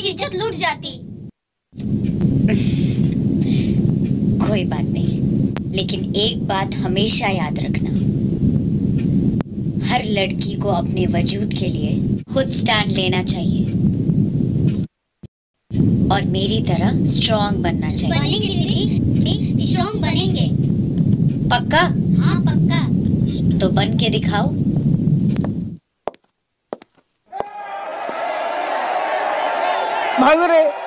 इज्जत लूट जाती। कोई बात नहीं, लेकिन एक बात हमेशा याद रखना, हर लड़की को अपने वजूद के लिए खुद स्टैंड लेना चाहिए और मेरी तरह स्ट्रांग बनना चाहिए। बनेंगे दीदी, स्ट्रांग बनेंगे। पक्का? हाँ पक्का। तो बन के दिखाओ। भागो रे।